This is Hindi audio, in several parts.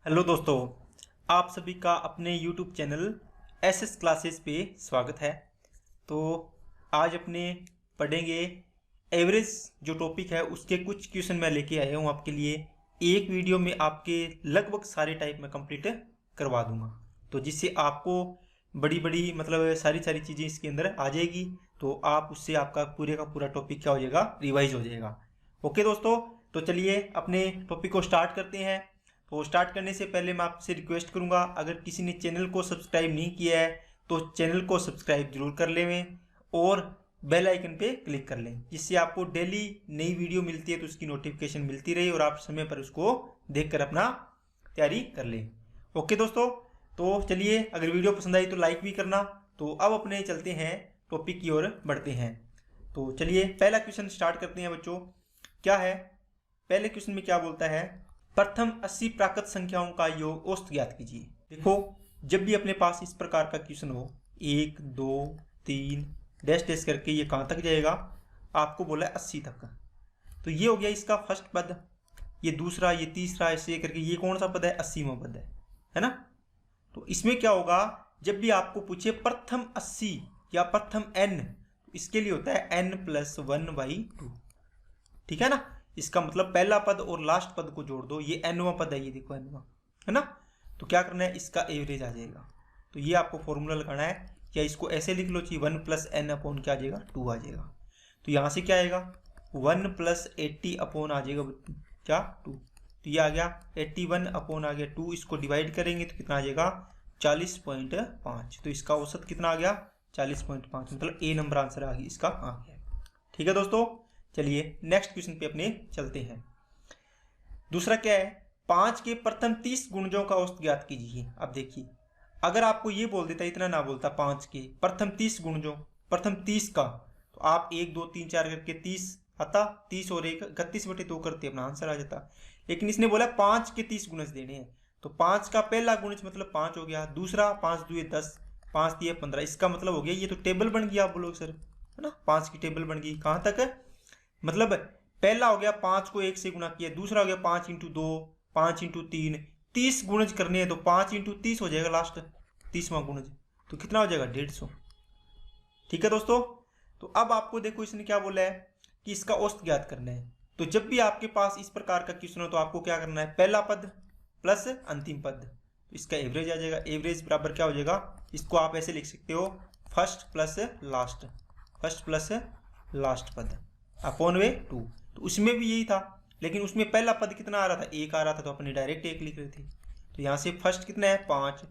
हेलो दोस्तों, आप सभी का अपने YouTube चैनल एसएस क्लासेस पे स्वागत है। तो आज अपने पढ़ेंगे एवरेज जो टॉपिक है उसके कुछ क्वेश्चन मैं लेके आया हूँ आपके लिए। एक वीडियो में आपके लगभग सारे टाइप में कंप्लीट करवा दूंगा, तो जिससे आपको बड़ी बड़ी मतलब सारी चीज़ें इसके अंदर आ जाएगी। तो आप उससे आपका पूरे का पूरा टॉपिक क्या हो जाएगा, रिवाइज हो जाएगा। ओके दोस्तों, तो चलिए अपने टॉपिक को स्टार्ट करते हैं। तो स्टार्ट करने से पहले मैं आपसे रिक्वेस्ट करूंगा, अगर किसी ने चैनल को सब्सक्राइब नहीं किया है तो चैनल को सब्सक्राइब जरूर कर लें और बेल आइकन पे क्लिक कर लें, जिससे आपको डेली नई वीडियो मिलती है तो उसकी नोटिफिकेशन मिलती रहे और आप समय पर उसको देखकर अपना तैयारी कर लें। ओके दोस्तों, तो चलिए, अगर वीडियो पसंद आई तो लाइक भी करना। तो अब अपने चलते हैं टॉपिक की ओर बढ़ते हैं। तो चलिए पहला क्वेश्चन स्टार्ट करते हैं बच्चों। क्या है पहले क्वेश्चन में, क्या बोलता है, प्रथम 80 प्राकृत संख्याओं का योग औसत ज्ञात कीजिए। देखो, जब भी अपने पास इस प्रकार का क्वेश्चन हो, 1 2 3 डैश डैश करके ये कहाँ तक जाएगा, आपको बोला है 80 तक। तो ये हो गया इसका फर्स्ट पद, ये दूसरा, ये तीसरा, ऐसे करके ये कौन सा पद है, 80वां पद है ना। तो इसमें क्या होगा, जब भी आपको पूछे प्रथम 80 या प्रथम n, इसके लिए होता है n+1/2। ठीक है ना। इसका मतलब पहला पद और लास्ट पद को जोड़ दो, ये nवां पद है, ये देखो nवां है ना। तो क्या करना है, इसका एवरेज आ जाएगा। तो ये आपको फॉर्मूला लगाना है, या इसको ऐसे लिख लो कि 1+n अपॉन क्या आ जाएगा, 2 आ जाएगा। तो यहाँ से क्या आएगा, 1+80 अपॉन आ जाएगा क्या, 2। तो ये आ गया 81 अपॉन आ गया 2। इसको डिवाइड करेंगे तो कितना आ जाएगा, 40.5। तो इसका औसत कितना आ गया, 40.5। मतलब ए नंबर आंसर आ गया, इसका आ गया। ठीक है दोस्तों, चलिए नेक्स्ट क्वेश्चन पे अपने चलते हैं। दूसरा क्या है, 5 के प्रथम 30 गुणजों का औसत ज्ञात कीजिए। अब देखिए, अगर आपको ये बोल देता, इतना ना बोलता, 5 के प्रथम 30 गुणजों, प्रथम 30 का, तो आप 1 2 3 4 करके 30 आता, 30 और 1 31/2 करते अपना आंसर आ जाता। लेकिन इसने बोला 5 के 30 गुणज देने हैं। तो 5 का पहला गुणज मतलब 5 हो गया, दूसरा 5 2 10, 5 3 15। इसका मतलब हो गया, ये तो टेबल बन गया, आप बोलोगे सर है ना, 5 की टेबल बन गई। कहाँ तक है, मतलब पहला हो गया 5 को 1 से गुणा किया, दूसरा हो गया 5 × 2, 5 × 3, 30 गुणज करने हैं तो 5 × 30 हो जाएगा लास्ट 30वां गुणज। तो कितना हो जाएगा, 150। ठीक है दोस्तों। तो अब आपको देखो, इसने क्या बोला है कि इसका औसत ज्ञात करना है। तो जब भी आपके पास इस प्रकार का क्वेश्चन हो तो आपको क्या करना है, पहला पद प्लस अंतिम पद, तो इसका एवरेज आ जाएगा। एवरेज बराबर क्या हो जाएगा, इसको आप ऐसे लिख सकते हो, first plus last, first plus last पद अपॉन 2। तो उसमें भी यही था, लेकिन उसमें पहला पद कितना आ रहा था, 1 आ रहा था, तो अपने डायरेक्ट 1 लिख रहे थे। तो यहाँ से फर्स्ट कितना है 5,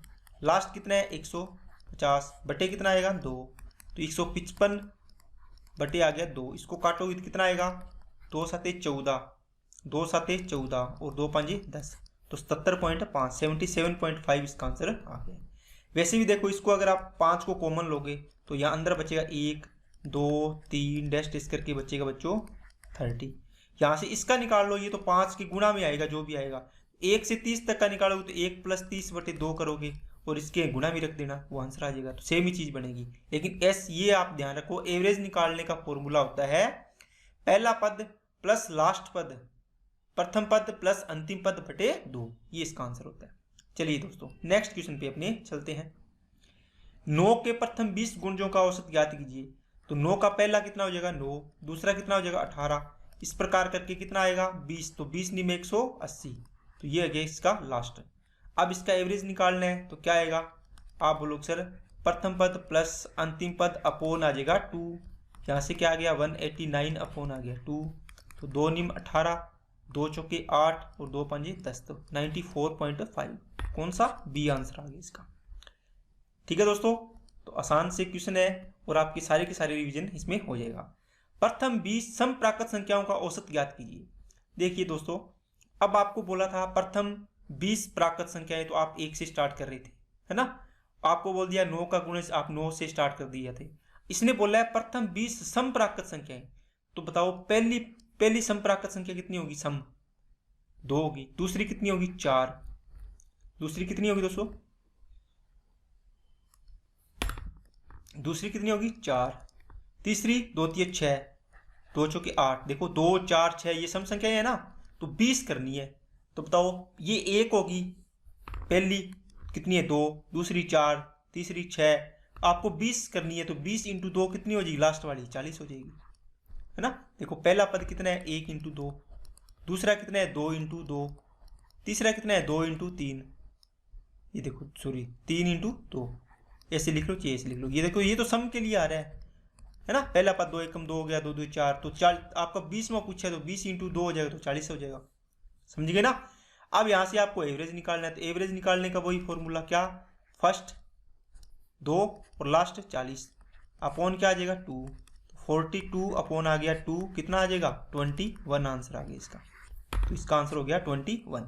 लास्ट कितना है 150 बटे कितना आएगा 2। तो 155 बटे आ गया 2। इसको काटोगे तो कितना आएगा, 2 7 14, 2 7 14 और 2 5 10। तो 77.5, 77.5 इसका आंसर आ गया। वैसे भी देखो, इसको अगर आप 5 को कॉमन लोगे तो यहाँ अंदर बचेगा 1 2 3 डैश डैश करके बचेगा बच्चों 30। यहाँ से इसका निकाल लो, ये तो 5 के गुणा में आएगा, जो भी आएगा। 1 से 30 तक का निकालोगे तो 1 + 30/2 करोगे और इसके गुणा भी रख देना, वो आंसर आ जाएगा। तो सेम ही चीज बनेगी। लेकिन ये आप ध्यान रखो, एवरेज निकालने का फॉर्मूला होता है पहला पद प्लस लास्ट पद, प्रथम पद प्लस अंतिम पद बटे 2। ये इसका आंसर होता है। चलिए दोस्तों, नेक्स्ट क्वेश्चन पे अपने चलते हैं। 9 के प्रथम 20 गुणजों का औसत ज्ञात कीजिए। तो 9 का पहला कितना हो जाएगा 9, दूसरा कितना हो जाएगा 18, इस प्रकार करके कितना आएगा 20। तो 20 में 180। तो ये आ गया इसका लास्ट। अब इसका एवरेज निकालना है तो क्या आएगा, आप बोलोगे सर प्रथम पद प्लस अंतिम पद अपॉन आ जाएगा 2। यहाँ से क्या आ गया 189 अपॉन आ गया 2। तो 2 9 18, 2 चौके 8 और 2 5 10, तो 94.5। कौन सा, बी आंसर आ गया इसका। ठीक है दोस्तों, तो आसान से क्वेश्चन है और आपकी सारे के सारे रिवीजन इसमें हो जाएगा। प्रथम 20 समप्राकृत संख्याओं का औसत ज्ञात कीजिए। देखिए दोस्तों, अब आपको बोला था प्रथम 20 प्राकृत संख्याएं, तो आप 1 से स्टार्ट कर रहे थे, है ना। आपको बोल दिया 9 का गुणज, आप 9 से स्टार्ट कर दिए थे। इसने बोला है प्रथम 20 समप्राकृत संख्याएं। तो बताओ पहली समप्राकृत संख्या कितनी होगी, सम 2 होगी। दूसरी कितनी होगी 4, दूसरी कितनी होगी दोस्तों, दूसरी कितनी होगी 4, तीसरी 2 3 6, 2 चौके 8। देखो 2 4 6 ये सम संख्या है ना, तो 20 करनी है। तो बताओ, ये 1 होगी, पहली कितनी है 2, दूसरी 4, तीसरी 6, आपको 20 करनी है तो 20 इंटू 2 कितनी हो जाएगी, लास्ट वाली 40 हो जाएगी, है ना। देखो पहला पद कितना है 1 इंटू 2, दूसरा कितना है 2 इंटू 2, तीसरा कितना है 2 इंटू 3, ये देखो सॉरी 3 इंटू 2, ऐसे लिख लो चाहिए ऐसे लिख लो। ये देखो ये तो सम के लिए आ रहा है ना। पहला पद 2 एकम 2 हो गया, 2 2 4, तो 4 आपका 20वां पूछा है तो 20 इंटू 2 हो जाएगा तो 40 हो जाएगा, समझ गए ना। अब यहाँ से आपको एवरेज निकालना है, तो एवरेज निकालने का वही फॉर्मूला, क्या, फर्स्ट 2 और लास्ट 40 अपॉन क्या आ जाएगा 2, 42 अपॉन आ गया 2, कितना आ जाएगा 21 आंसर आ गया इसका। तो इसका आंसर हो गया 21।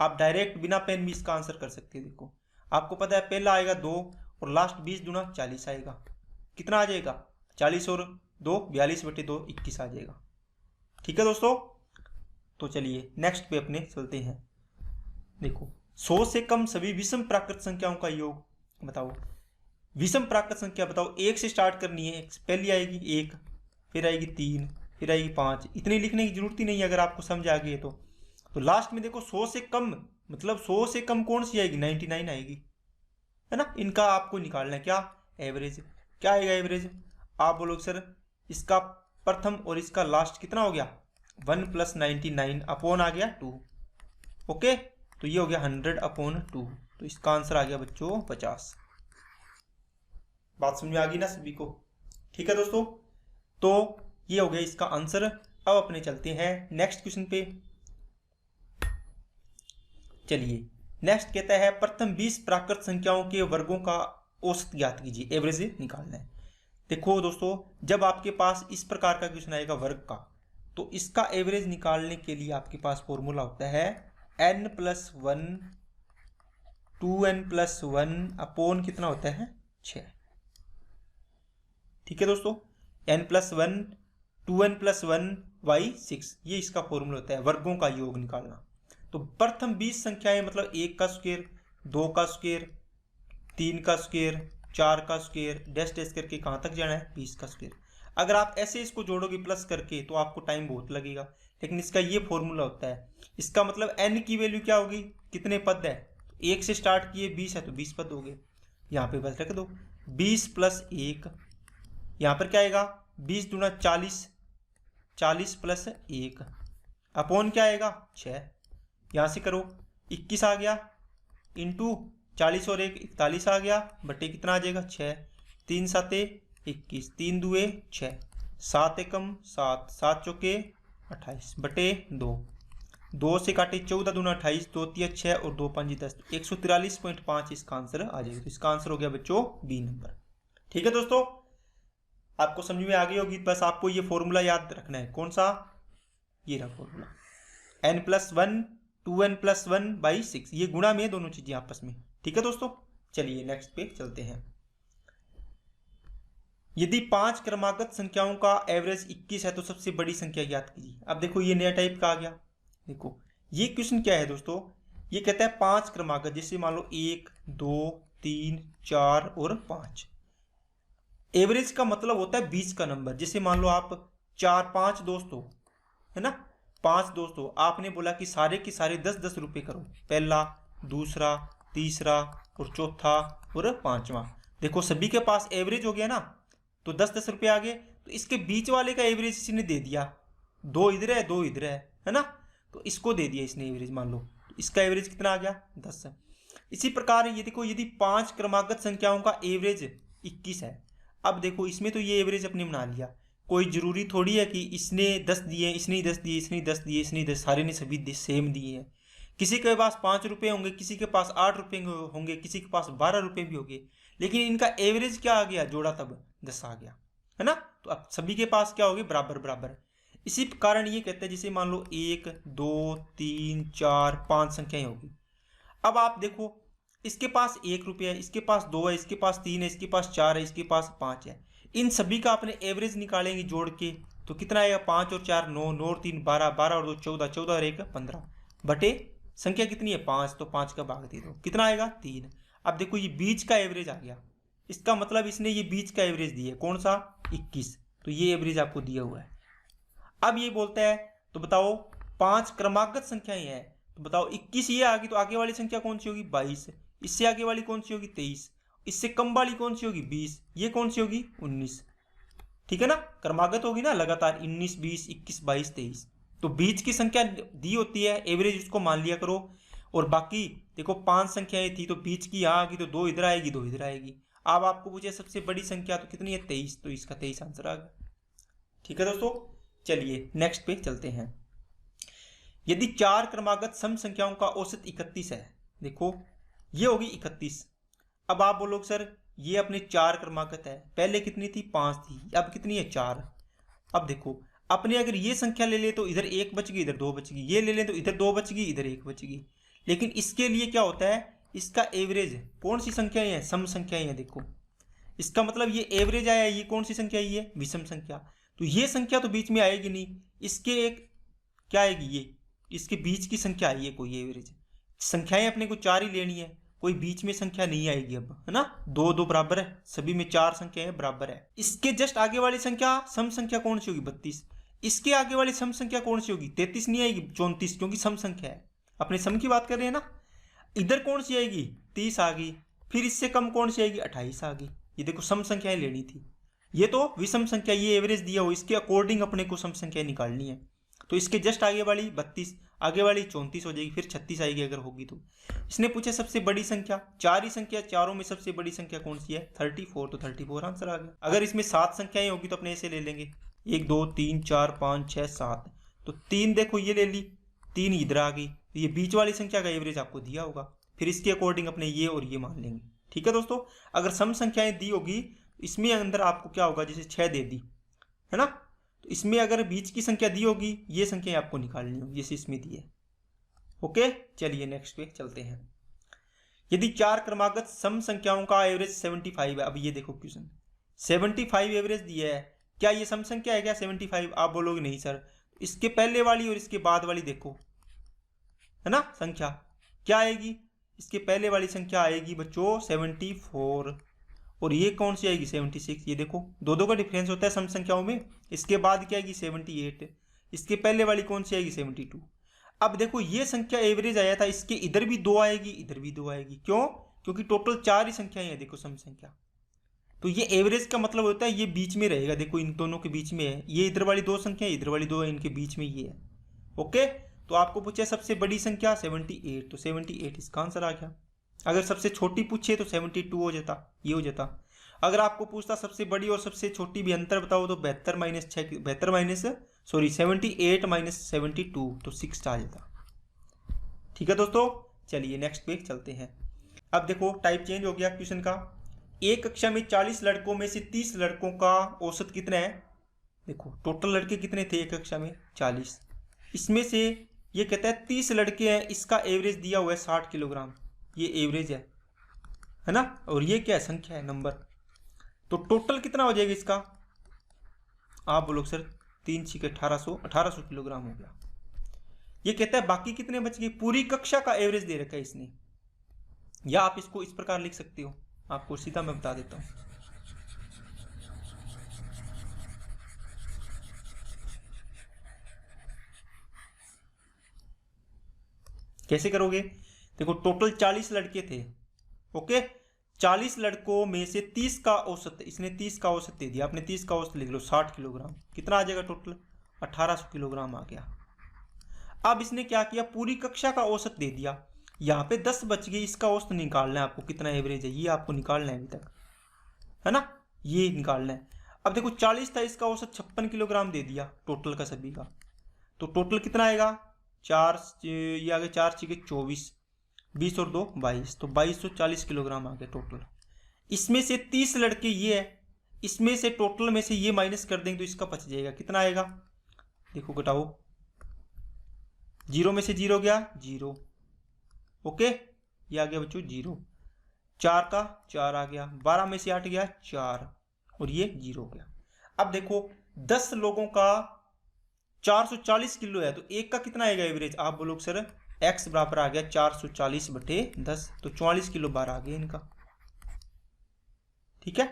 आप डायरेक्ट बिना पेन भी इसका आंसर कर सकते हैं। देखो आपको पता है पहला आएगा 2 और लास्ट 20 दूना 40 आएगा, कितना आ जाएगा 40 और 2 42/2 21 आ जाएगा। ठीक है दोस्तों, तो चलिए नेक्स्ट पे अपने चलते हैं। देखो 100 से कम सभी विषम प्राकृत संख्याओं का योग बताओ। विषम प्राकृत संख्या बताओ, 1 से स्टार्ट करनी है, पहली आएगी 1, फिर आएगी 3, फिर आएगी 5, इतनी लिखने की जरूरत ही नहीं है अगर आपको समझ आ गई है तो लास्ट में देखो 100 से कम, मतलब 100 से कम कौन सी आएगी 99 आएगी, है ना। इनका आपको निकालना है क्या, एवरेज। क्या आएगा एवरेज, आप बोलोगे सर इसका प्रथम और इसका लास्ट कितना हो गया 1 + 99 अपॉन आ गया 2, ओके, तो ये हो गया 100/2, तो इसका आंसर आ गया बच्चों 50। बात समझ में आ गई ना सभी को। ठीक है दोस्तों, तो ये हो गया इसका आंसर। अब अपने चलते हैं नेक्स्ट क्वेश्चन पे। चलिए नेक्स्ट कहता है प्रथम 20 प्राकृत संख्याओं के वर्गों का औसत ज्ञात कीजिए, एवरेज निकालना है। देखो दोस्तों जब आपके पास इस प्रकार का क्वेश्चन आएगा वर्ग का, तो इसका एवरेज निकालने के लिए आपके पास फॉर्मूला होता है n+1 2n+1 अपॉन कितना होता है 6। ठीक है दोस्तों, n+1 2n+1/6 ये इसका फॉर्मूला होता है वर्गों का योग निकालना। तो प्रथम 20 संख्याएं मतलब 1 का स्क्वायर, 2 का स्क्वायर, 3 का स्क्वायर, 4 का स्क्वायर, डैश डैश करके कहाँ तक जाना है 20 का स्क्वायर। अगर आप ऐसे इसको जोड़ोगे प्लस करके तो आपको टाइम बहुत लगेगा, लेकिन इसका ये फॉर्मूला होता है। इसका मतलब n की वैल्यू क्या होगी, कितने पद है, 1 से स्टार्ट किए 20 है तो 20 पद हो गए, यहाँ पे बस रख दो 20 + 1, यहाँ पर क्या आएगा 20 दूना 40, 40 + 1 अपॉन क्या आएगा 6, यहाँ से करो 21 आ गया, इंटू 40 और 1 41 आ गया, बटे कितना आ जाएगा 6, 3 7 21, 3 2 6, 7 एकम 7, 7 चौके 28 बटे 2, 2 से काटे 14 दूना 28, 2 3 6 और 2 5 10, 143.5 इसका आंसर आ जाएगा। तो इसका आंसर हो गया बच्चों बी नंबर। ठीक है दोस्तों, आपको समझ में आ गई होगी, बस आपको ये फॉर्मूला याद रखना है। कौन सा, ये रहा फॉर्मूला, n+1 2n+1/6, ये गुणा में दोनों चीजें आपस में। ठीक है दोस्तों, चलिए नेक्स्ट पे चलते हैं। यदि 5 क्रमागत संख्याओं का एवरेज 21 है तो सबसे बड़ी संख्या ज्ञात कीजिए। अब देखो ये नया टाइप का आ गया। देखो ये क्वेश्चन क्या है दोस्तों, ये कहता है 5 क्रमागत, जैसे मान लो 1 2 3 4 और 5। एवरेज का मतलब होता है बीच का नंबर। जैसे मान लो आप 4-5 दोस्त हो, है ना, 5 दोस्त हो, आपने बोला कि सारे के सारे 10-10 रुपये करो, पहला दूसरा तीसरा और चौथा और 5वां। देखो सभी के पास एवरेज हो गया ना, तो 10-10 रुपये आ गए। तो इसके बीच वाले का एवरेज इसने दे दिया, 2 इधर है 2 इधर है ना, तो इसको दे दिया इसने एवरेज, मान लो इसका एवरेज कितना आ गया 10। इसी प्रकार ये देखो यदि 5 क्रमागत संख्याओं का एवरेज 21 है। अब देखो इसमें तो ये एवरेज अपने बना लिया, कोई जरूरी थोड़ी है कि इसने 10 दिए, इसने 10 दिए, इसने 10 दिए, इसने 10, सारे ने सभी सेम दिए हैं। किसी के पास 5 रुपये होंगे, किसी के पास 8 रुपये होंगे, किसी के पास 12 रुपये भी होंगे, लेकिन इनका एवरेज क्या आ गया, जोड़ा तब 10 आ गया, है ना। तो अब सभी के पास क्या होगी, बराबर बराबर। इसी कारण ये कहते हैं, जैसे मान लो 1 2 3 4 5 संख्याएं होगी। अब आप देखो इसके पास 1 रुपया है, इसके पास 2 है, इसके पास 3 है, इसके पास 4 है, इसके पास 5 है। इन सभी का अपने एवरेज निकालेंगे जोड़ के, तो कितना आएगा 5 और 4 9, 9 और 3 12, 12 और 2 14, 14 और 1 15, बटे संख्या कितनी है 5, तो 5 का भाग दे दो, कितना आएगा 3। अब देखो ये बीच का एवरेज आ गया, इसका मतलब इसने ये बीच का एवरेज दिया, कौन सा 21, तो ये एवरेज आपको दिया हुआ है। अब ये बोलता है तो बताओ 5 क्रमागत संख्याएं हैं, तो बताओ 21 ये आ गई, तो आगे वाली संख्या कौन सी होगी 22, इससे आगे वाली कौन सी होगी 23, इससे कम वाली कौन सी होगी 20, ये कौन सी होगी 19। ठीक है ना, क्रमागत होगी ना लगातार 19 20 21 22 23। तो बीच की संख्या दी होती है, एवरेज उसको मान लिया करो। और बाकी देखो 5 संख्याएं थी, तो बीच की यहाँ आ गई तो 2 इधर आएगी 2 इधर आएगी। अब आपको पूछे सबसे बड़ी संख्या तो कितनी है 23, तो इसका 23 आंसर आ गया। ठीक है दोस्तों, चलिए नेक्स्ट पे चलते हैं। यदि 4 क्रमागत सम संख्याओं का औसत 31 है, देखो ये होगी 31। अब आप बोलोगे सर ये अपने 4 क्रमागत है, पहले कितनी थी 5 थी, अब कितनी है 4। अब देखो अपने अगर ये संख्या ले ले तो इधर 1 बच गई इधर 2 बच गई, ये ले लें तो इधर 2 बच गई इधर 1 बच गई। लेकिन इसके लिए क्या होता है, इसका एवरेज कौन सी संख्याएं हैं, सम संख्याएं हैं। देखो इसका मतलब ये एवरेज आया, ये कौन सी संख्या है, ये विषम संख्या। तो ये संख्या तो बीच में आएगी नहीं, इसके एक क्या आएगी, ये इसके बीच की संख्या आई है कोई एवरेज। संख्याएं अपने को 4 ही लेनी है, कोई बीच में संख्या नहीं आएगी अब, है ना। 2 2 बराबर है, सभी में 4 संख्याएं बराबर है। इसके जस्ट आगे वाली संख्या सम संख्या कौन सी होगी 32। इसके आगे वाली सम संख्या कौन सी होगी 33 नहीं आएगी 34, क्योंकि सम संख्या है, अपने सम की बात कर रहे हैं ना। इधर कौन सी आएगी 30 आ गई, फिर इससे कम कौन सी आएगी 28 आ गई। ये देखो सम संख्याएं लेनी थी, ये तो विषम संख्या, ये एवरेज दिया हो, इसके अकॉर्डिंग अपने को सम संख्या निकालनी है। तो इसके जस्ट आगे वाली 32, आगे वाली 34 हो जाएगी, फिर 36 आएगी अगर होगी तो। इसने पूछे सबसे बड़ी संख्या, 4 ही संख्या, चारों में सबसे बड़ी संख्या कौन सी है 34, तो 34 आंसर आ गया। अगर इसमें 7 संख्याएं होगी तो अपने ऐसे ले लेंगे 1 2 3 4 5 6 7, तो 3 देखो ये ले ली, 3 इधर आ गई, तो ये बीच वाली संख्या का एवरेज आपको दिया होगा, फिर इसके अकॉर्डिंग अपने ये और ये मान लेंगे। ठीक है दोस्तों, अगर सम संख्याएं दी होगी इसमें अंदर आपको क्या होगा, जैसे 6 दे दी है ना, तो इसमें अगर बीच की संख्या दी होगी ये संख्याएं आपको निकालनी होगी जैसे इसमें दी है। ओके, चलिए नेक्स्ट पे चलते हैं। यदि 4 क्रमागत सम संख्याओं का एवरेज 75 है, अब ये देखो क्वेश्चन 75 एवरेज दिया है, क्या ये सम संख्या है क्या 75। आप बोलोगे नहीं सर, इसके पहले वाली और इसके बाद वाली देखो, है ना, संख्या क्या आएगी, इसके पहले वाली संख्या आएगी बच्चों 74, और ये कौन सी आएगी 76। ये देखो 2 का डिफरेंस होता है सम संख्याओं में। इसके बाद क्या आएगी 78, इसके पहले वाली कौन सी आएगी 72। अब देखो ये संख्या एवरेज आया था, इसके इधर भी 2 आएगी इधर भी 2 आएगी, क्यों, क्योंकि टोटल 4 ही संख्याएं हैं देखो सम संख्या। तो ये एवरेज का मतलब होता है ये बीच में रहेगा, देखो इन दोनों के बीच में है, ये इधर वाली 2 संख्या इधर वाली 2 है, इनके बीच में ये है। ओके, तो आपको पूछे सबसे बड़ी संख्या 78, तो 78 इसका आंसर आ गया। अगर सबसे छोटी पूछे तो 72 हो जाता, ये हो जाता। अगर आपको पूछता सबसे बड़ी और सबसे छोटी भी अंतर बताओ तो 78 माइनस 72, तो 6 आ जाता। ठीक है दोस्तों, चलिए नेक्स्ट पे चलते हैं। अब देखो टाइप चेंज हो गया क्वेश्चन का। एक कक्षा में 40 लड़कों में से 30 लड़कों का औसत कितना है। देखो टोटल लड़के कितने थे एक कक्षा में 40, इसमें से ये कहता है 30 लड़के हैं, इसका एवरेज दिया हुआ है 60 किलोग्राम, ये एवरेज है ना, और ये क्या है संख्या है नंबर। तो टोटल कितना हो जाएगा इसका, आप बोलो सर 3 6 1800 किलोग्राम हो गया। ये कहता है बाकी कितने बच गए, पूरी कक्षा का एवरेज दे रखा है इसने, या आप इसको इस प्रकार लिख सकते हो, आपको सीधा मैं बता देता हूं। कैसे करोगे, देखो टोटल 40 लड़के थे, ओके, 40 लड़कों में से 30 का औसत, इसने 30 का औसत दे दिया, आपने 30 का औसत लिख लो 60 किलोग्राम, कितना आ जाएगा टोटल 1800 किलोग्राम आ गया। अब इसने क्या किया, पूरी कक्षा का औसत दे दिया, यहाँ पे 10 बच गई, इसका औसत निकालना है आपको, कितना एवरेज है ये आपको निकालना है अभी तक, है ना, ये निकालना है। अब देखो 40 था, इसका औसत 56 किलोग्राम दे दिया टोटल का सभी का, तो टोटल कितना आएगा 4 ये आ गया 4 6 24, 20 और 2 22, तो 2240 किलोग्राम आ गया टोटल। इसमें से 30 लड़के ये है, इसमें से टोटल में से ये माइनस कर देंगे तो इसका बच जाएगा, कितना आएगा, देखो घटाओ, 0 में से 0 गया 0, ओके, ये आ गया बच्चों 0, 4 का 4 आ गया, 12 में से 8 गया 4, और ये 0 गया। अब देखो 10 लोगों का 440 किलो है, तो एक का कितना आएगा एवरेज, आप बोलोगे सर x बराबर आ गया 440 बटे 10, तो 44 किलो बार आ गया इनका। ठीक है,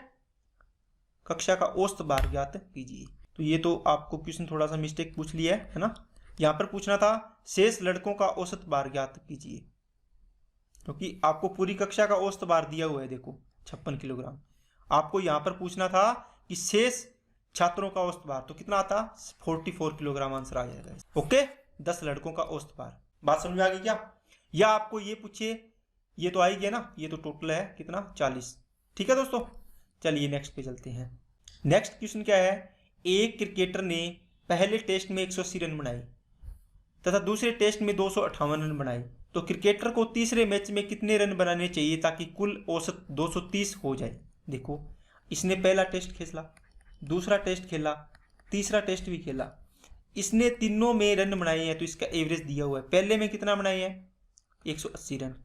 कक्षा का औसत बार ज्ञात कीजिए। तो ये तो आपको क्वेश्चन थोड़ा सा मिस्टेक पूछ लिया है ना, यहाँ पर पूछना था शेष लड़कों का औसत भार ज्ञात कीजिए, क्योंकि आपको पूरी कक्षा का औसत भार दिया हुआ है, देखो 56 किलोग्राम। आपको यहाँ पर पूछना था कि शेष छात्रों का औसत भार, तो कितना आता 44 किलोग्राम आंसर आ जाएगा। ओके, 10 लड़कों का औसत भार। बात समझ में आ गई क्या? या आपको ये पूछिए, ये तो आ ही गया ना, ये तो टोटल है कितना 40। ठीक है दोस्तों, चलिए नेक्स्ट पे चलते हैं। नेक्स्ट क्वेश्चन क्या है, एक क्रिकेटर ने पहले टेस्ट में 180 रन बनाए तथा दूसरे टेस्ट में 258 रन बनाए, तो क्रिकेटर को तीसरे मैच में कितने रन बनाने चाहिए ताकि कुल औसत 230 हो जाए। देखो, इसने पहला टेस्ट खेला, दूसरा टेस्ट खेला, तीसरा टेस्ट भी खेला, इसने तीनों में रन बनाए हैं, तो इसका एवरेज दिया हुआ है। पहले में कितना बनाए हैं 180 रन,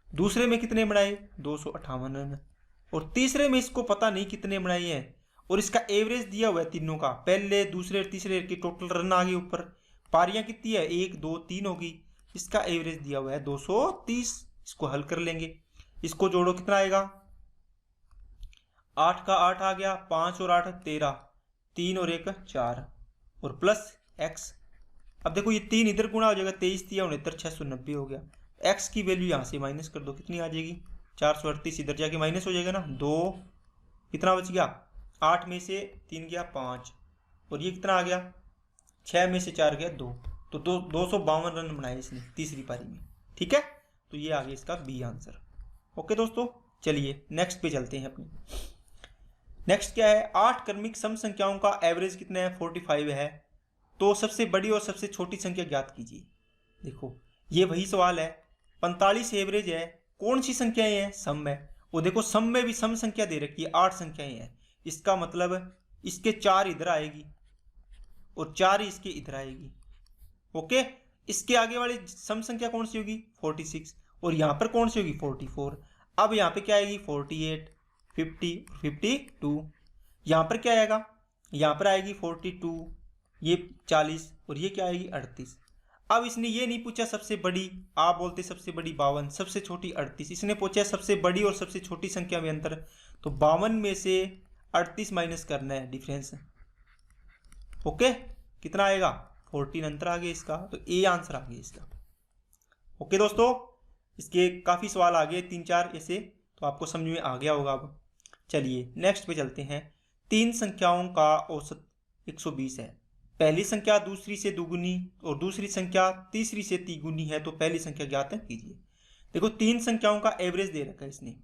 दूसरे में कितने बनाए 258 रन, और तीसरे में इसको पता नहीं कितने बनाए हैं, और इसका एवरेज दिया हुआ है तीनों का, पहले दूसरे तीसरे की टोटल रन आ गए ऊपर, पारियां कितनी है 1 2 3 होगी, इसका एवरेज दिया हुआ है 230। इसको हल कर लेंगे, इसको जोड़ो कितना आएगा, 8 का 8 आ गया, 5 और 8 13, 3 और 1 4, और प्लस x। अब देखो ये 3 इधर गुणा हो जाएगा, 23 3 69 690 हो गया। x की वैल्यू यहाँ से माइनस कर दो, कितनी आ जाएगी 438, इधर जाके माइनस हो जाएगा ना, 2 कितना बच गया, 8 में से 3 गया 5, और ये कितना आ गया 6 में से 4 गया 2, तो 252 रन बनाए इसने तीसरी पारी में। ठीक है, तो ये आ गया इसका बी आंसर। ओके दोस्तों, चलिए नेक्स्ट पे चलते हैं अपनी। नेक्स्ट क्या है, 8 क्रमिक सम संख्याओं का एवरेज कितना है 45 है, तो सबसे बड़ी और सबसे छोटी संख्या ज्ञात कीजिए। देखो ये वही सवाल है, 45 एवरेज है, कौन सी संख्याएं हैं सम है, वो देखो सम में भी सम संख्या दे रखी है, 8 संख्याएं हैं, इसका मतलब इसके 4 इधर आएगी और 4 ही इसके इधर आएगी। ओके, इसके आगे वाली सम संख्या कौन सी होगी 46, और यहाँ पर कौन सी होगी 44। अब यहाँ पे क्या आएगी 48 50 52, यहाँ पर क्या आएगा, यहाँ पर आएगी 42, ये 40, और ये क्या आएगी 38। अब इसने ये नहीं पूछा सबसे बड़ी, आप बोलते सबसे बड़ी 52, सबसे छोटी 38, इसने पूछा सबसे बड़ी और सबसे छोटी संख्या में अंतर, तो 52 में से 38 माइनस करना है डिफरेंस। ओके, कितना आएगा 14 अंतर आ गया इसका, तो ए आंसर आ गया इसका। ओके दोस्तों, इसके काफ़ी सवाल आ गए 3-4 ऐसे, तो आपको समझ में आ गया होगा। अब चलिए नेक्स्ट पे चलते हैं। 3 संख्याओं का औसत 120 है, पहली संख्या दूसरी से दुगुनी और दूसरी संख्या तीसरी से तिगुनी है, तो पहली संख्या ज्ञात कीजिए। देखो 3 संख्याओं का एवरेज दे रखा है इसने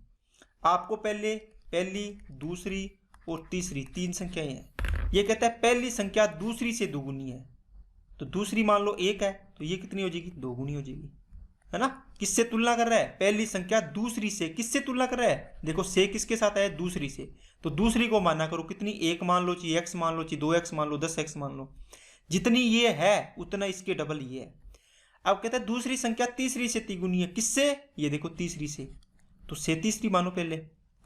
आपको, पहली दूसरी और तीसरी 3 संख्याएं हैं। ये कहता है पहली संख्या दूसरी से दुगुनी है, तो दूसरी मान लो 1 है, तो ये कितनी हो जाएगी 2 गुनी हो जाएगी, है ना। किससे तुलना कर रहा है, पहली संख्या दूसरी से, किससे तुलना कर रहा है, देखो से किसके साथ है दूसरी से, तो दूसरी को माना करो कितनी 1 मान लो, चाहे x मान लो, चाहे 2x मान लो, 10x मान लो, जितनी ये है उतना इसके डबल ये है। अब कहता है दूसरी संख्या तीसरी से तिगुनी है, किससे, ये देखो तीसरी से, तो से तीसरी मानो पहले,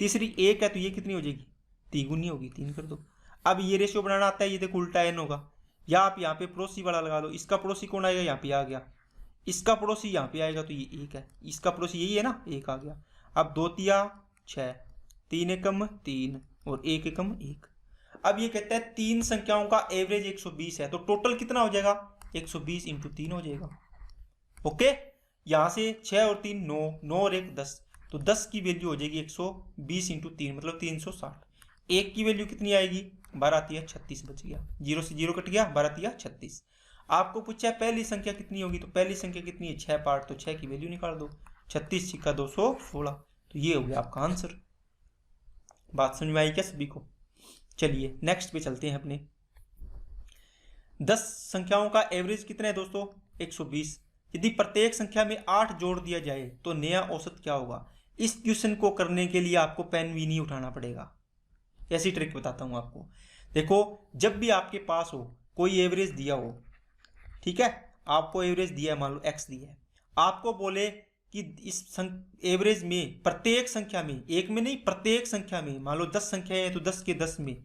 तीसरी 1 है तो ये कितनी हो जाएगी तिगुनी होगी, 3 कर दो। अब ये रेशियो बनाना आता है, ये देखो उल्टा n होगा, या आप यहाँ पे पड़ोसी वाला लगा लो, इसका पड़ोसी कौन आएगा यहाँ पे आ गया, इसका पड़ोसी यहाँ पे आएगा तो ये 1 है, इसका पड़ोसी यही है ना 1 आ गया। अब 2 तिया 6, 3 एकम 3 और 1 एकम 1। अब ये कहता है 3 संख्याओं का एवरेज 120 है, तो टोटल कितना हो जाएगा 120 इंटू 3 हो जाएगा। ओके, यहाँ से 6 और 3 9, 9 और 1 10, तो 10 की वैल्यू हो जाएगी 120 इंटू 3 मतलब 360। 1 की वैल्यू कितनी आएगी 12 तिया 36 बच गया, 0 से 0 कट गया, 12 तिया 36। आपको पूछा है पहली संख्या कितनी होगी, तो पहली संख्या कितनी है 6 पार्ट, तो 6 की वैल्यू निकाल दो, 36 छिक्का 216, तो ये हो गया आपका आंसर। बात समझ में आई क्या सभी को? चलिए नेक्स्ट पे चलते हैं अपने। 10 संख्याओं का एवरेज कितना है दोस्तों 120, यदि प्रत्येक संख्या में 8 जोड़ दिया जाए तो नया औसत क्या होगा। इस क्वेश्चन को करने के लिए आपको पेन भी नहीं उठाना पड़ेगा, ऐसी ट्रिक बताता हूं आपको। देखो जब भी आपके पास हो कोई एवरेज दिया हो, ठीक है, आपको एवरेज दिया है, मान लो x दिया है, आपको बोले कि इस एवरेज में प्रत्येक संख्या में, एक में नहीं प्रत्येक संख्या में, मान लो 10 संख्याएं हैं तो 10 के 10 में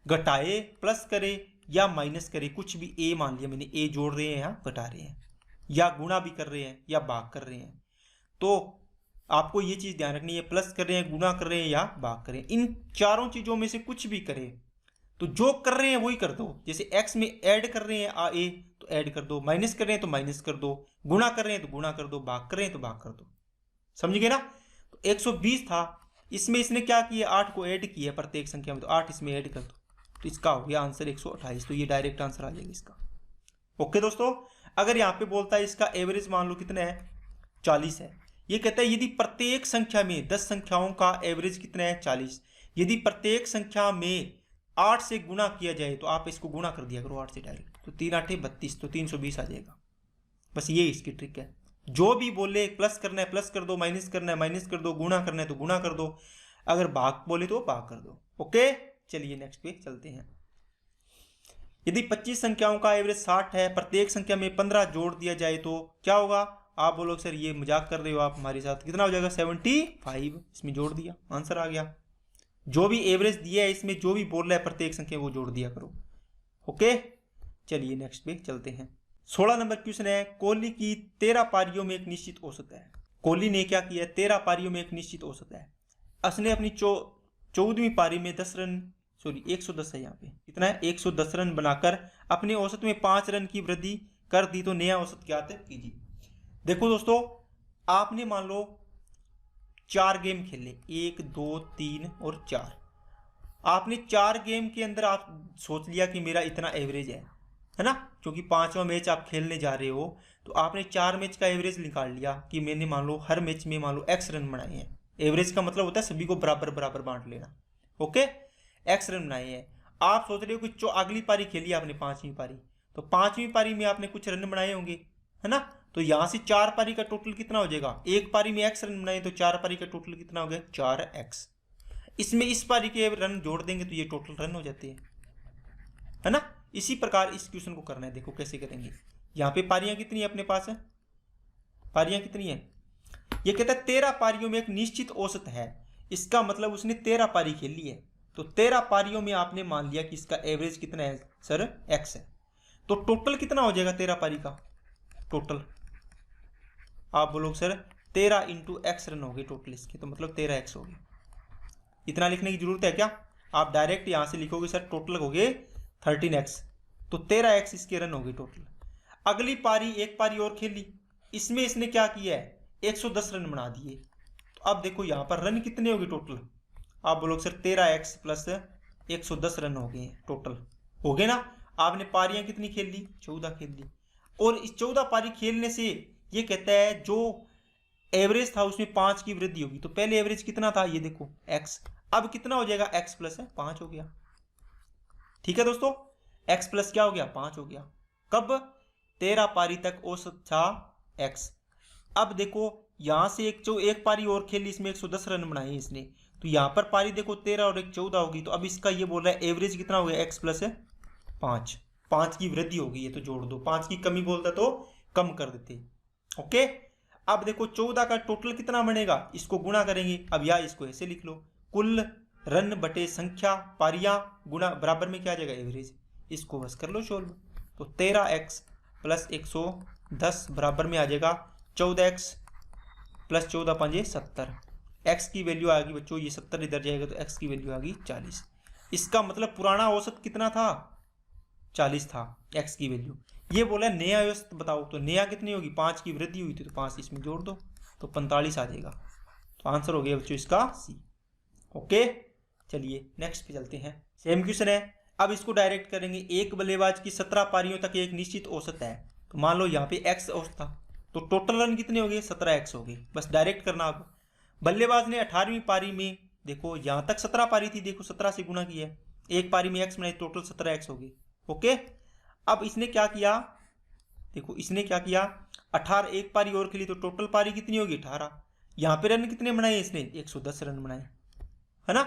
घटाए प्लस करे या माइनस करे, कुछ भी a मान लिया मैंने, a जोड़ रहे हैं या घटा रहे हैं या गुणा भी कर रहे हैं या भाग कर रहे हैं, तो आपको ये चीज़ ध्यान रखनी है, प्लस कर रहे हैं, गुणा कर रहे हैं या भाग कर रहे हैं, इन चारों चीज़ों में से कुछ भी करें तो जो कर रहे हैं वही कर दो। जैसे x में ऐड कर रहे हैं a तो ऐड कर दो, माइनस कर रहे हैं तो माइनस कर दो, गुणा कर रहे हैं तो गुणा कर दो, भाग कर रहे हैं तो भाग कर दो। समझ गए ना? तो 120 था, इसमें इसने क्या किया, 8 को ऐड किया प्रत्येक संख्या में, तो 8 इसमें ऐड कर दो, तो इसका हो गया आंसर 128। तो ये डायरेक्ट आंसर आ जाएगा इसका। ओके दोस्तों, अगर यहाँ पे बोलता है इसका एवरेज मान लो कितना है, 40 है। ये कहता है यदि प्रत्येक संख्या में 10 संख्याओं का एवरेज कितना है, 40। यदि प्रत्येक संख्या में 8 से गुणा किया जाए तो आप इसको गुणा कर दिया करो 8 से डायरेक्ट, तो 3 8 32, तो 320 आ जाएगा। बस ये इसकी ट्रिक है। जो भी बोले प्लस करना है प्लस कर दो, माइनस करना है माइनस कर दो, गुणा करना है तो गुणा कर दो, अगर भाग बोले तो भाग कर दो। ओके, चलिए नेक्स्ट पे चलते हैं। यदि 25 संख्याओं का एवरेज 60 है, प्रत्येक संख्या में 15 जोड़ दिया जाए तो क्या होगा? आप बोलो सर ये मजाक कर रहे हो आप हमारे साथ, कितना हो जाएगा? 75। इसमें जोड़ दिया, आंसर आ गया। जो भी एवरेज दिया है इसमें, जो भी बोल रहा है प्रत्येक संख्या वो जोड़ दिया करो। ओके, चलिए नेक्स्ट पे चलते हैं। 16 नंबर क्वेश्चन है, कोहली की 13 पारियों में एक निश्चित औसत है। कोहली ने क्या किया? 13 पारियों में एक निश्चित औसत है। उसने अपनी 14वीं पारी में 110 है, यहाँ पे कितना है, 110 रन बनाकर अपने औसत में 5 रन की वृद्धि कर दी, तो नया औसत क्या तय कीजिए। देखो दोस्तों, आपने मान लो 4 गेम खेले, 1 2 3 और 4। आपने 4 गेम के अंदर आप सोच लिया कि मेरा इतना एवरेज है ना, क्योंकि 5वां मैच आप खेलने जा रहे हो, तो आपने 4 मैच का एवरेज निकाल लिया कि मैंने मान लो हर मैच में मान लो x रन बनाए हैं। एवरेज का मतलब होता है सभी को बराबर बराबर बांट लेना। ओके, x रन बनाए हैं। आप सोच रहे हो कि जो अगली पारी खेली आपने 5वीं पारी, तो 5वीं पारी में आपने कुछ रन बनाए होंगे, है ना। तो यहाँ से 4 पारी का टोटल कितना हो जाएगा? एक पारी में x रन बनाए तो 4 पारी का टोटल कितना हो गया? 4x। इसमें इस पारी के रन जोड़ देंगे तो ये टोटल रन हो जाते हैं, है ना। इसी प्रकार इस क्वेश्चन को करना है। देखो कैसे करेंगे। यहाँ पे पारियां कितनी है अपने पास? है पारियां कितनी है? ये कहता है 13 पारियों में एक निश्चित औसत है। इसका मतलब उसने 13 पारी खेली है, तो 13 पारियों में आपने मान लिया कि इसका एवरेज कितना है सर? x है। तो टोटल कितना हो जाएगा 13 पारी का टोटल? आप बोलोगे सर 13 इंटू x रन हो गए टोटल इसके, तो मतलब 13x हो गए। इतना लिखने की जरूरत है क्या? आप डायरेक्ट यहां से लिखोगे सर टोटल हो गए 13x, तो 13x इसके रन हो गए टोटल। अगली पारी एक पारी और खेली, इसमें इसने क्या किया है? 110 रन बना दिए। तो अब देखो यहाँ पर रन कितने हो गए टोटल? आप बोलोगे सर 13x प्लस 110 रन हो गए टोटल, हो गए ना। आपने पारियां कितनी खेल ली? 14 खेल ली। और इस 14 पारी खेलने से ये कहता है जो एवरेज था उसमें 5 की वृद्धि होगी। तो पहले एवरेज कितना था? ये देखो x, अब कितना हो जाएगा? x प्लस 5 हो गया। ठीक है दोस्तों, x प्लस क्या हो गया? 5 हो गया। कब? 13 पारी तक औसत था x। अब देखो यहां से एक पारी और खेली, इसमें 110 रन बनाए इसने, तो यहां पर पारी देखो 13 और 1 14 होगी। तो अब इसका ये बोल रहा है एवरेज कितना हो गया? x plus 5। 5 की वृद्धि हो गई है तो जोड़ दो, 5 की कमी बोलता तो कम कर देते। ओके, अब देखो 14 का टोटल कितना बनेगा? इसको गुणा करेंगे। अब या इसको ऐसे लिख लो, कुल रन बटे संख्या पारियां गुणा बराबर में क्या आ जाएगा? एवरेज। इसको बस कर लो सोल्व। तो 13x प्लस 110 बराबर में आ जाएगा 14x प्लस 14 5 70। x की वैल्यू आ गई बच्चों, ये 70 इधर जाएगा तो x की वैल्यू आ गई 40। इसका मतलब पुराना औसत कितना था? 40 था x की वैल्यू। ये बोला नया औसत बताओ, तो नया कितनी होगी? 5 की वृद्धि हुई थी तो 5 इसमें जोड़ दो, तो 45 आ जाएगा। तो आंसर हो गया बच्चों इसका C। ओके, चलिए नेक्स्ट पे चलते हैं। सेम क्वेश्चन है, अब इसको डायरेक्ट करेंगे। एक बल्लेबाज की 17 पारियों तक एक निश्चित औसत है, तो मान लो यहाँ पे x औसत था, तो टोटल रन कितने हो गए? 17x हो गए। बस डायरेक्ट करना। अब बल्लेबाज ने 18वीं पारी में, देखो यहाँ तक 17 पारी थी, देखो 17 से गुणा किया है, एक पारी में x बनाई, टोटल 17x हो गए। ओके, अब इसने क्या किया? देखो इसने क्या किया? 18 एक पारी और खेली, तो टोटल पारी कितनी होगी? 18। यहाँ पे रन कितने बनाए इसने? 110 रन बनाए, है ना,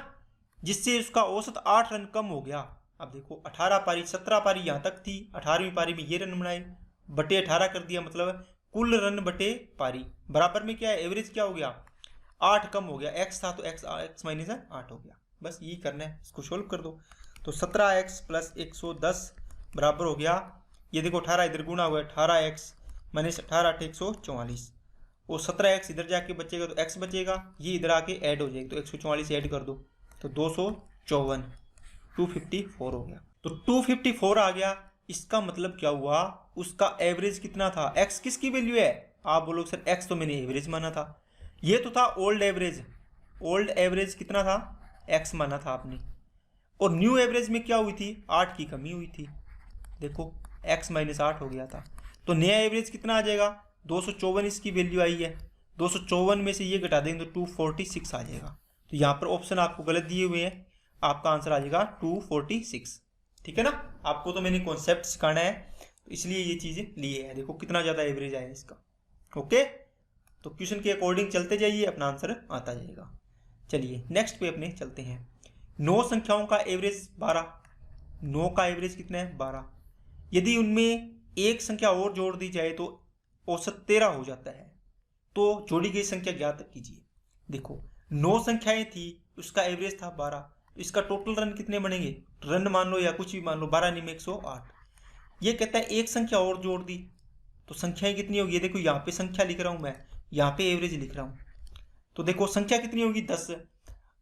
जिससे उसका औसत 8 रन कम हो गया। अब देखो 18 पारी, 17 पारी यहाँ तक थी, 18वीं पारी में ये रन बनाए, बटे 18 कर दिया, मतलब कुल रन बटे पारी बराबर में क्या है? एवरेज क्या हो गया? 8 कम हो गया। x था तो x माइनस 8 हो गया। बस यही करना है, इसको सोल्व कर दो। तो 17x प्लस 110 बराबर हो गया, ये देखो 18 इधर गुणा हुआ है, 18x माइनस 18 8 144, और 17x इधर जाके बचेगा तो x बचेगा, ये इधर आके ऐड हो जाएगा, तो 144 ऐड कर दो तो 254। 254 हो गया। तो 254 आ गया, इसका मतलब क्या हुआ, उसका एवरेज कितना था, x किसकी वैल्यू है, आप बोलो सर x तो मैंने एवरेज माना था, ये तो था ओल्ड एवरेज, ओल्ड एवरेज कितना था, x माना था आपने, और न्यू एवरेज में क्या हुई थी, 8 की कमी हुई थी, देखो x माइनस 8 हो गया था। तो नया एवरेज कितना आ जाएगा, 254 इसकी वैल्यू आई है, 254 में से ये घटा देंगे तो 246 आ जाएगा। तो यहाँ पर ऑप्शन आपको गलत दिए हुए हैं, आपका आंसर आ जाएगा 246। ठीक है ना, आपको तो मैंने कॉन्सेप्ट सिखाना है तो इसलिए ये चीज़ें लिए है, देखो कितना ज़्यादा एवरेज आया इसका। ओके, तो क्वेश्चन के अकॉर्डिंग चलते जाइए, अपना आंसर आता जाएगा। चलिए नेक्स्ट पे अपने चलते हैं। 9 संख्याओं का एवरेज 12, 9 का एवरेज कितना है 12, यदि उनमें एक संख्या और जोड़ दी जाए तो औसत 13 हो जाता है, तो जोड़ी गई संख्या ज्ञात कीजिए। देखो 9 संख्याएं थी, उसका एवरेज था 12, तो इसका टोटल रन कितने बनेंगे, रन मान लो या कुछ भी मान लो, 12 नहीं में 108। ये कहता है एक संख्या और जोड़ दी तो संख्याएं कितनी होगी, देखो यहाँ पे संख्या लिख रहा हूं मैं, यहाँ पे एवरेज लिख रहा हूं, तो देखो संख्या कितनी होगी 10,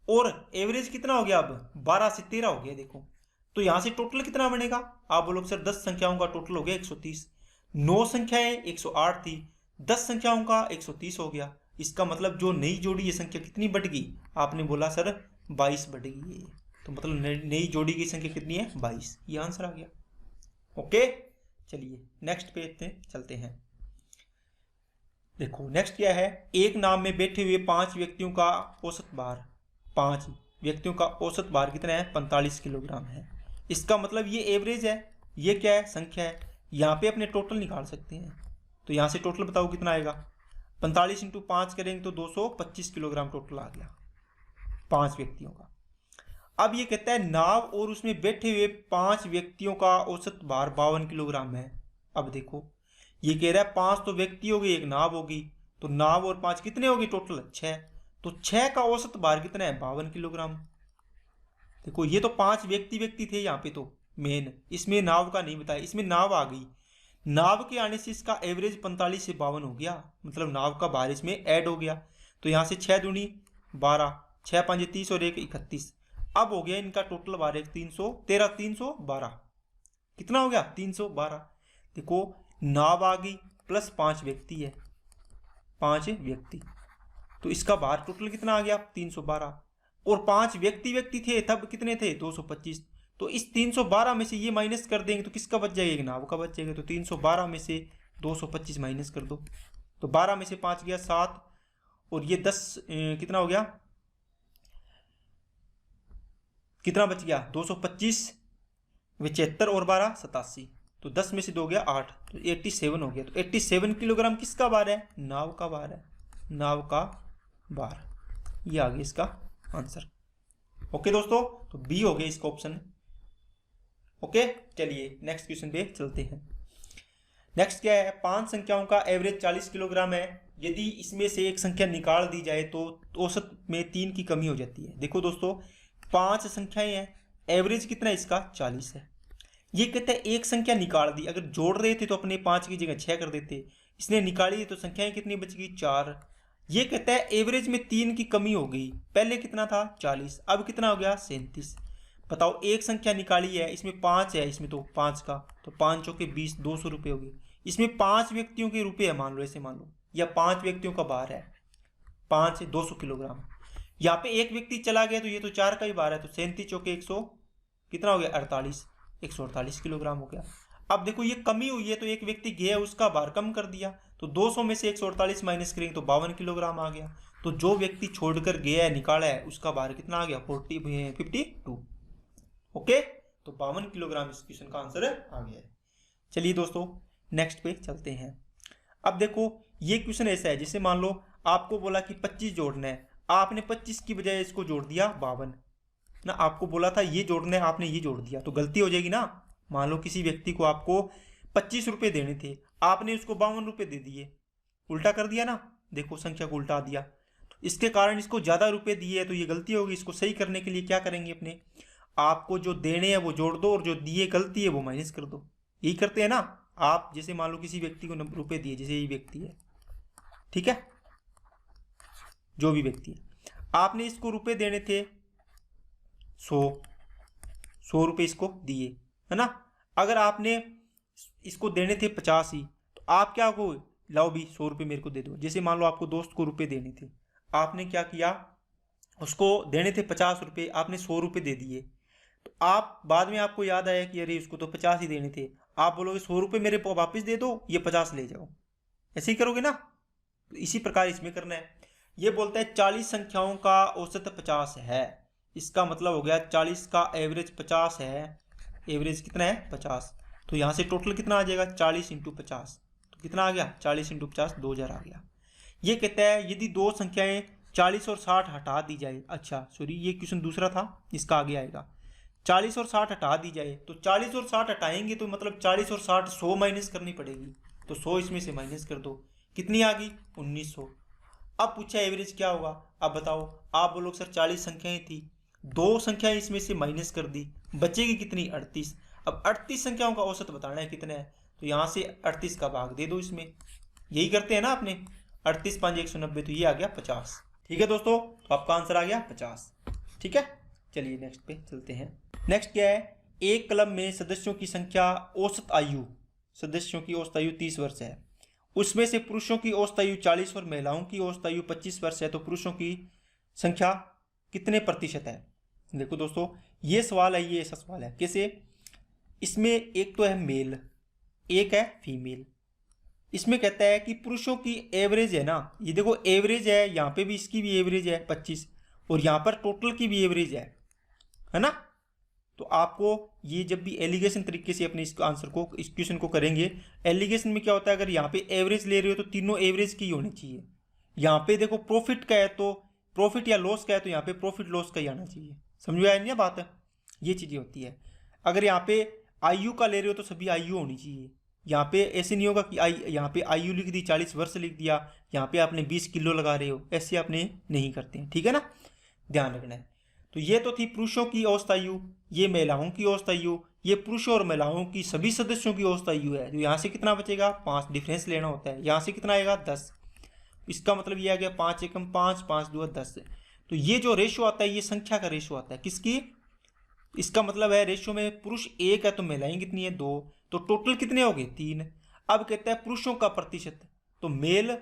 और एवरेज कितना हो गया अब 12 से 13 हो गया, देखो तो यहां से टोटल कितना बनेगा, आप बोलोगे सर 10 संख्याओं का टोटल हो गया 130, 9 संख्याएं 108 थी, 10 संख्याओं का 130 हो गया, इसका मतलब जो नई जोड़ी ये संख्या कितनी बढ़ गई, आपने बोला सर 22 बढ़ गई है, तो मतलब नई जोड़ी की संख्या कितनी है 22, ये आंसर आ गया। ओके, चलिए नेक्स्ट पे चलते हैं। देखो नेक्स्ट क्या है, एक नाव में बैठे हुए 5 व्यक्तियों का औसत भार, 5 व्यक्तियों का औसत भार कितना है 45 किलोग्राम है, इसका मतलब ये एवरेज है, ये क्या है संख्या है, यहाँ पे अपने टोटल निकाल सकते हैं, तो यहाँ से टोटल बताओ कितना आएगा, 45 × 5 करेंगे तो 225 किलोग्राम टोटल आ गया 5 व्यक्तियों का। अब ये कहता है नाव और उसमें बैठे हुए 5 व्यक्तियों का औसत भार 52 किलोग्राम है। अब देखो ये कह रहा है 5 तो व्यक्ति हो गए, एक नाव होगी, तो नाव और 5 कितने होगी टोटल 6, तो 6 का औसत भार कितना है 52 किलोग्राम। देखो ये तो 5 व्यक्ति थे यहाँ पे, तो मेन इसमें नाव का नहीं बताया, इसमें नाव आ गई, नाव के आने से इसका एवरेज 45 से 52 हो गया, मतलब नाव का भार इसमें ऐड हो गया, तो यहाँ से 6 दूनी 12, 6 5 30 और 1 31, अब हो गया इनका टोटल भार 312, कितना हो गया 312। देखो नाव आ गई प्लस 5 व्यक्ति है, 5 व्यक्ति, तो इसका भार टोटल कितना आ गया 312, और 5 व्यक्ति थे तब कितने थे 225, तो इस 312 में से ये माइनस कर देंगे तो किसका बच जाएगा, एक नाव का बच जाएगा, तो 312 में से 225 माइनस कर दो, तो 12 में से 5 गया 7, और ये 10 कितना हो गया, कितना बच गया 225, 75 और 12 87, तो 10 में से 2 गया 8, तो 87 हो गया, तो 87 किलोग्राम किसका भार है, नाव का भार है, नाव का भार, ये आ गया इसका आंसर। ओके दोस्तों, तो बी हो गया इसका ऑप्शन। ओके, चलिए नेक्स्ट क्वेश्चन पे चलते हैं। नेक्स्ट क्या है, 5 संख्याओं का एवरेज 40 किलोग्राम है, यदि इसमें से एक संख्या निकाल दी जाए तो औसत में 3 की कमी हो जाती है। देखो दोस्तों 5 संख्याएं हैं, एवरेज कितना है इसका 40 है, ये कहते हैं एक संख्या निकाल दी, अगर जोड़ रहे थे तो अपने 5 की जगह 6 कर देते, इसने निकाली तो संख्याएं कितनी बच गई 4, ये कहता है एवरेज में 3 की कमी हो गई, पहले कितना था 40, अब कितना हो गया 37। बताओ एक संख्या निकाली है, इसमें 5 है, इसमें तो 5 का, तो 5 चौके 20, 200 रुपये हो गए, इसमें 5 व्यक्तियों के रुपये है मान लो, ऐसे मान लो, या 5 व्यक्तियों का भार है 5 200 किलोग्राम, यहाँ पे एक व्यक्ति चला गया तो ये तो 4 का ही भार है, तो 37 चौके 100 कितना हो गया 48, 148 किलोग्राम हो गया। अब देखो ये कमी हुई है तो एक व्यक्ति गया उसका भार कम कर दिया, तो 200 में से 148 माइनस करेंगे तो 52 किलोग्राम आ गया, तो जो व्यक्ति छोड़कर गया है निकाला है उसका भार कितना आ गया 52। ओके, तो 52 किलोग्राम इस क्वेश्चन का आंसर आ गया है। चलिए दोस्तों नेक्स्ट पे चलते हैं। अब देखो ये क्वेश्चन ऐसा है, जैसे मान लो आपको बोला कि 25 जोड़ना है, आपने 25 की बजाय इसको जोड़ दिया 52 ना, आपको बोला था ये जोड़ना है, आपने ये जोड़ दिया, तो गलती हो जाएगी ना। मान लो किसी व्यक्ति को आपको 25 रुपये देने थे, आपने उसको 52 रुपये दे दिए, उल्टा कर दिया ना, देखो संख्या को उल्टा दिया, तो इसके कारण इसको ज़्यादा रुपये दिए है, तो ये गलती होगी। इसको सही करने के लिए क्या करेंगे, अपने आपको जो देने हैं वो जोड़ दो और जो दिए गलती है वो माइनस कर दो, यही करते हैं ना आप। जैसे मान लो किसी व्यक्ति को रुपये दिए, जैसे ये व्यक्ति है, ठीक है, जो भी व्यक्ति है, आपने इसको रुपये देने थे 100, 100 रुपये इसको दिए, है ना। अगर आपने इसको देने थे 50 ही, तो आप क्या को लाओ भी 100 रुपये मेरे को दे दो। जैसे मान लो आपको दोस्त को रुपये देने थे, आपने क्या किया, उसको देने थे 50 रुपये, आपने 100 रुपये दे दिए। तो आप बाद में आपको याद आया कि अरे उसको तो 50 ही देने थे, आप बोलोगे 100 रुपये मेरे को वापस दे दो, ये 50 ले जाओ, ऐसे ही करोगे ना। तो इसी प्रकार इसमें करना है। ये बोलता है 40 संख्याओं का औसत 50 है, इसका मतलब हो गया 40 का एवरेज 50 है, एवरेज कितना है 50। तो यहाँ से टोटल कितना आ जाएगा 40 इंटू 50, तो कितना आ गया 40 इंटू 50 2000 आ गया। ये कहता है यदि दो संख्याएं 40 और 60 हटा दी जाए, अच्छा सॉरी ये क्वेश्चन दूसरा था, इसका आगे आएगा। 40 और 60 हटा दी जाए, तो 40 और 60 हटाएंगे तो मतलब 40 और 60 100 माइनस करनी पड़ेगी, तो 100 इसमें से माइनस कर दो, कितनी आ गई 1900। अब पूछा एवरेज क्या होगा, अब बताओ। आप बोलो सर 40 संख्याएं थी, दो संख्याएं इसमें से माइनस कर दी, बचेगी कितनी 38। अब 38 संख्याओं का औसत बताना है कितना है, तो यहाँ से 38 का भाग दे दो इसमें, यही करते हैं ना आपने, 38 5 190, तो ये आ गया 50। ठीक है दोस्तों, तो आपका आंसर आ गया 50। ठीक है, चलिए नेक्स्ट पे चलते हैं। नेक्स्ट क्या है, एक क्लब में सदस्यों की संख्या औसत आयु, सदस्यों की औसत आयु 30 वर्ष है, उसमें से पुरुषों की औसत आयु 40 और महिलाओं की औसत आयु 25 वर्ष है, तो पुरुषों की संख्या कितने प्रतिशत है। देखो दोस्तों ये सवाल है, ये ऐसा सवाल है कैसे, इसमें एक तो है मेल, एक है फीमेल। इसमें कहता है कि पुरुषों की एवरेज है ना, ये देखो एवरेज है, यहाँ पे भी इसकी भी एवरेज है 25, और यहाँ पर टोटल की भी एवरेज है ना। तो आपको ये जब भी एलिगेशन तरीके से अपने इस आंसर को, इस क्वेश्चन को करेंगे, एलिगेशन में क्या होता है, अगर यहाँ पे एवरेज ले रहे हो तो तीनों एवरेज की होनी चाहिए। यहाँ पे देखो प्रॉफिट का है तो प्रॉफिट या लॉस का है तो यहाँ पे प्रॉफिट लॉस का ही आना चाहिए, समझ में आया नहीं बात है, ये चीज़ें होती है। अगर यहाँ पे आयु का ले रहे हो तो सभी आयु होनी चाहिए, यहाँ पे ऐसे नहीं होगा कि यहाँ पे आयु लिख दी 40 वर्ष लिख दिया, यहाँ पे आपने 20 किलो लगा रहे हो, ऐसे आपने नहीं करते हैं, ठीक है ना, ध्यान रखना है। तो ये तो थी पुरुषों की औसत आयु, ये महिलाओं की औसत आयु, ये पुरुषों और महिलाओं की सभी सदस्यों की औसत आयु है। तो यहाँ से कितना बचेगा 5, डिफरेंस लेना होता है, यहाँ से कितना आएगा 10, इसका मतलब ये आ गया 5 एकम 5, 5 2 10। तो ये जो रेशो आता है ये संख्या का रेशो आता है किसकी, इसका मतलब है रेशो में पुरुष 1 है तो महिलाएं कितनी है 2, तो टोटल कितने हो गए 3। अब कहता है पुरुषों का प्रतिशत, तो मेल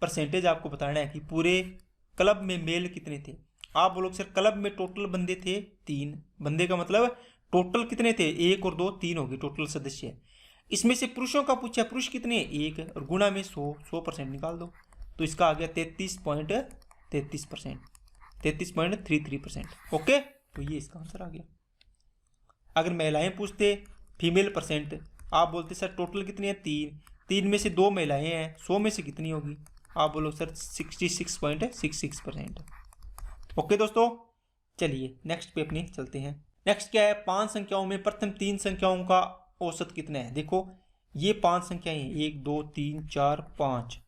परसेंटेज आपको बताना है कि पूरे क्लब में मेल कितने थे। आप बोलोगे सर क्लब में टोटल बंदे थे 3, बंदे का मतलब टोटल कितने थे 1 और 2 3 हो गए टोटल सदस्य। इसमें से पुरुषों का पूछा, पुरुष कितने 1 और गुणा में 100% निकाल दो, तो इसका आ गया 33.33%, 33.33%। ओके, तो ये इसका आंसर आ गया। अगर महिलाएं पूछते फीमेल परसेंट, आप बोलते सर टोटल कितनी है 3 में से 2 महिलाएं हैं, 100 में से कितनी होगी, आप बोलो सर 66.66%। ओके दोस्तों, चलिए नेक्स्ट पे अपने चलते हैं। नेक्स्ट क्या है, 5 संख्याओं में प्रथम 3 संख्याओं का औसत कितना है। देखो ये 5 संख्याएं हैं 1 2 3 4 5,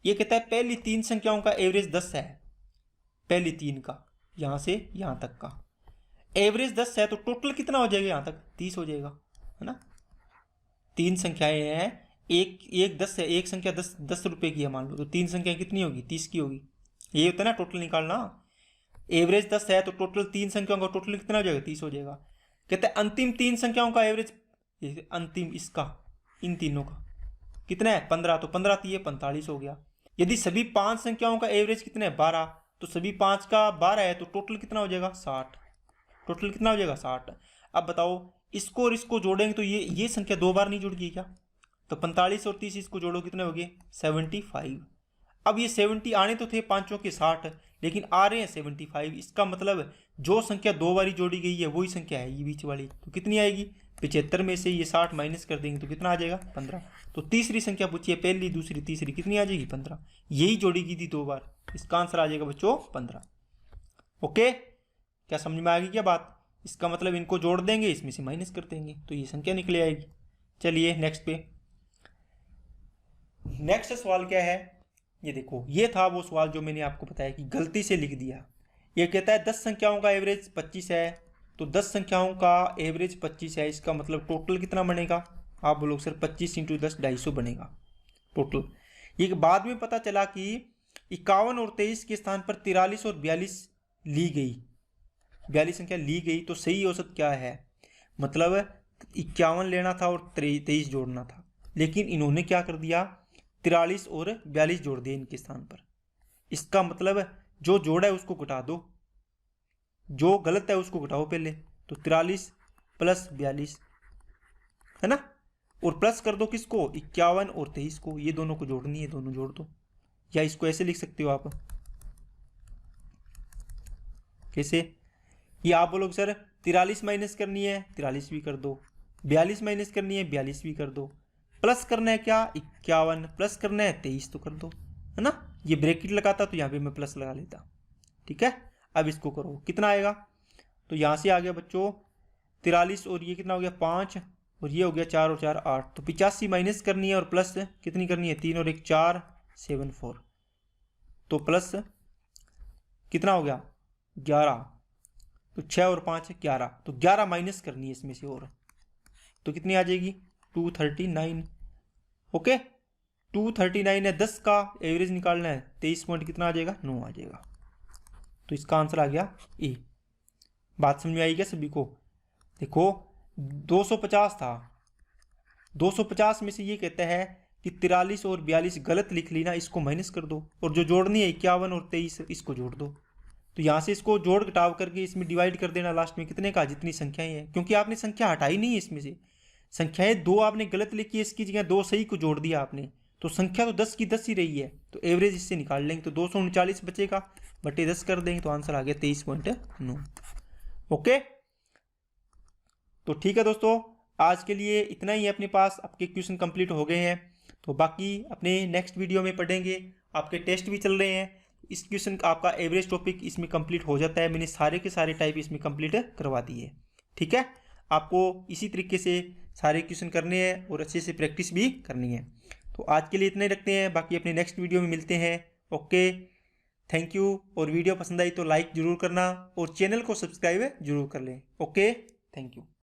ये कहता है पहली 3 संख्याओं का एवरेज 10 है, पहली 3 का यहाँ से यहाँ तक का एवरेज 10 है, तो टोटल कितना हो जाएगा यहाँ तक 30 हो जाएगा, है ना। 3 संख्याएं हैं, एक 10 है, एक संख्या 10 रुपए की है मान लो, तो 3 संख्याएं कितनी होगी 30 की होगी, ये होता है ना टोटल निकालना। एवरेज 10 है तो टोटल 3 संख्याओं का टोटल कितना हो जाएगा 30 हो जाएगा। कहते हैं अंतिम 3 संख्याओं का एवरेज, अंतिम इसका इन तीनों का कितना है 15, तो 15 3 45 हो गया। यदि सभी 5 संख्याओं का एवरेज कितना है 12, तो सभी 5 का 12 है, तो टोटल कितना हो जाएगा 60, टोटल कितना हो जाएगा 60। अब बताओ इसको और इसको जोड़ेंगे तो ये संख्या 2 बार नहीं जुड़ गई क्या, तो 45 और 30 इसको जोड़ो कितने हो गए 75। अब ये 70 आने तो थे पांचों के 60, लेकिन आ रहे हैं 75, इसका मतलब जो संख्या 2 बारी जोड़ी गई है वही संख्या है ये बीच वाली, तो कितनी आएगी 75 में से ये 60 माइनस कर देंगे तो कितना आ जाएगा 15। तो तीसरी संख्या पूछी है, पहली दूसरी तीसरी कितनी आ जाएगी 15, यही जोड़ी की थी 2 बार, इसका आंसर आ जाएगा बच्चों 15। ओके, क्या समझ में आ गई क्या बात, इसका मतलब इनको जोड़ देंगे इसमें से माइनस कर देंगे तो ये संख्या निकले आएगी। चलिए नेक्स्ट पे, नेक्स्ट सवाल क्या है, ये देखो ये था वो सवाल जो मैंने आपको बताया कि गलती से लिख दिया। ये कहता है 10 संख्याओं का एवरेज 25 है, तो 10 संख्याओं का एवरेज 25 है, इसका मतलब टोटल कितना बनेगा, आप बोलो सर 25 × 10 250 बनेगा टोटल। ये बाद में पता चला कि 51 और 23 के स्थान पर 43 और 42 ली गई, 42 संख्या ली गई, तो सही औसत क्या है। मतलब 51 लेना था और 23 जोड़ना था, लेकिन इन्होंने क्या कर दिया 43 और 42 जोड़ दिए इनके स्थान पर। इसका मतलब जो जोड़ा है उसको घटा दो, जो गलत है उसको घटाओ पहले। तो 43 प्लस 42 है ना, और प्लस कर दो किसको 51 और 23 को, ये दोनों को जोड़नी है, दोनों जोड़ दो। या इसको ऐसे लिख सकते हो आप, कैसे, ये आप बोलोगे सर 43 माइनस करनी है 43 भी कर दो, 42 माइनस करनी है 42 भी कर दो, प्लस करना है क्या 51 प्लस करना है 23 तो कर दो, है ना। ये ब्रैकेट लगाता तो यहाँ पे मैं प्लस लगा लेता, ठीक है। अब इसको करो कितना आएगा, तो यहाँ से आ गया बच्चों 43 और ये कितना हो गया 5 और ये हो गया 4 और 4 8, तो 85 माइनस करनी है और प्लस कितनी करनी है 3 और 1 4 7 4, तो प्लस कितना हो गया 11, तो 6 और 5 11, तो 11 माइनस करनी है इसमें से, और तो कितनी आ जाएगी 239। ओके 239 है, 10 का एवरेज निकालना है, 23 पॉइंट कितना आ जाएगा 9 आ जाएगा। तो इसका आंसर आ गया ए। बात समझ में आई क्या सभी को। देखो 250 था, 250 में से ये कहता है कि 43 और 42 गलत लिख ली ना, इसको माइनस कर दो, और जो जोड़नी है 51 और 23 इसको जोड़ दो। तो यहाँ से इसको जोड़ घटाव करके इसमें डिवाइड कर देना लास्ट में कितने का, जितनी संख्याएं हैं, क्योंकि आपने संख्या हटाई नहीं है इसमें से, संख्याएं 2 आपने गलत लिखी है, इसकी जगह 2 सही को जोड़ दिया आपने, तो संख्या तो 10 की 10 ही रही है, तो एवरेज इससे निकाल लेंगे, तो 239 बचेगा बटे 10 कर देंगे, तो आंसर आ गया 23.9। ओके तो ठीक है दोस्तों, आज के लिए इतना ही है अपने पास, आपके क्वेश्चन कंप्लीट हो गए हैं। तो बाकी अपने नेक्स्ट वीडियो में पढ़ेंगे, आपके टेस्ट भी चल रहे हैं, इस क्वेश्चन का आपका एवरेज टॉपिक इसमें कंप्लीट हो जाता है, मैंने सारे के सारे टाइप इसमें कंप्लीट करवा दिए। ठीक है, आपको इसी तरीके से सारे क्वेश्चन करने हैं और अच्छे से प्रैक्टिस भी करनी है। तो आज के लिए इतने रखते हैं, बाकी अपने नेक्स्ट वीडियो में मिलते हैं। ओके थैंक यू, और वीडियो पसंद आई तो लाइक जरूर करना और चैनल को सब्सक्राइब जरूर कर लें। Okay thank you.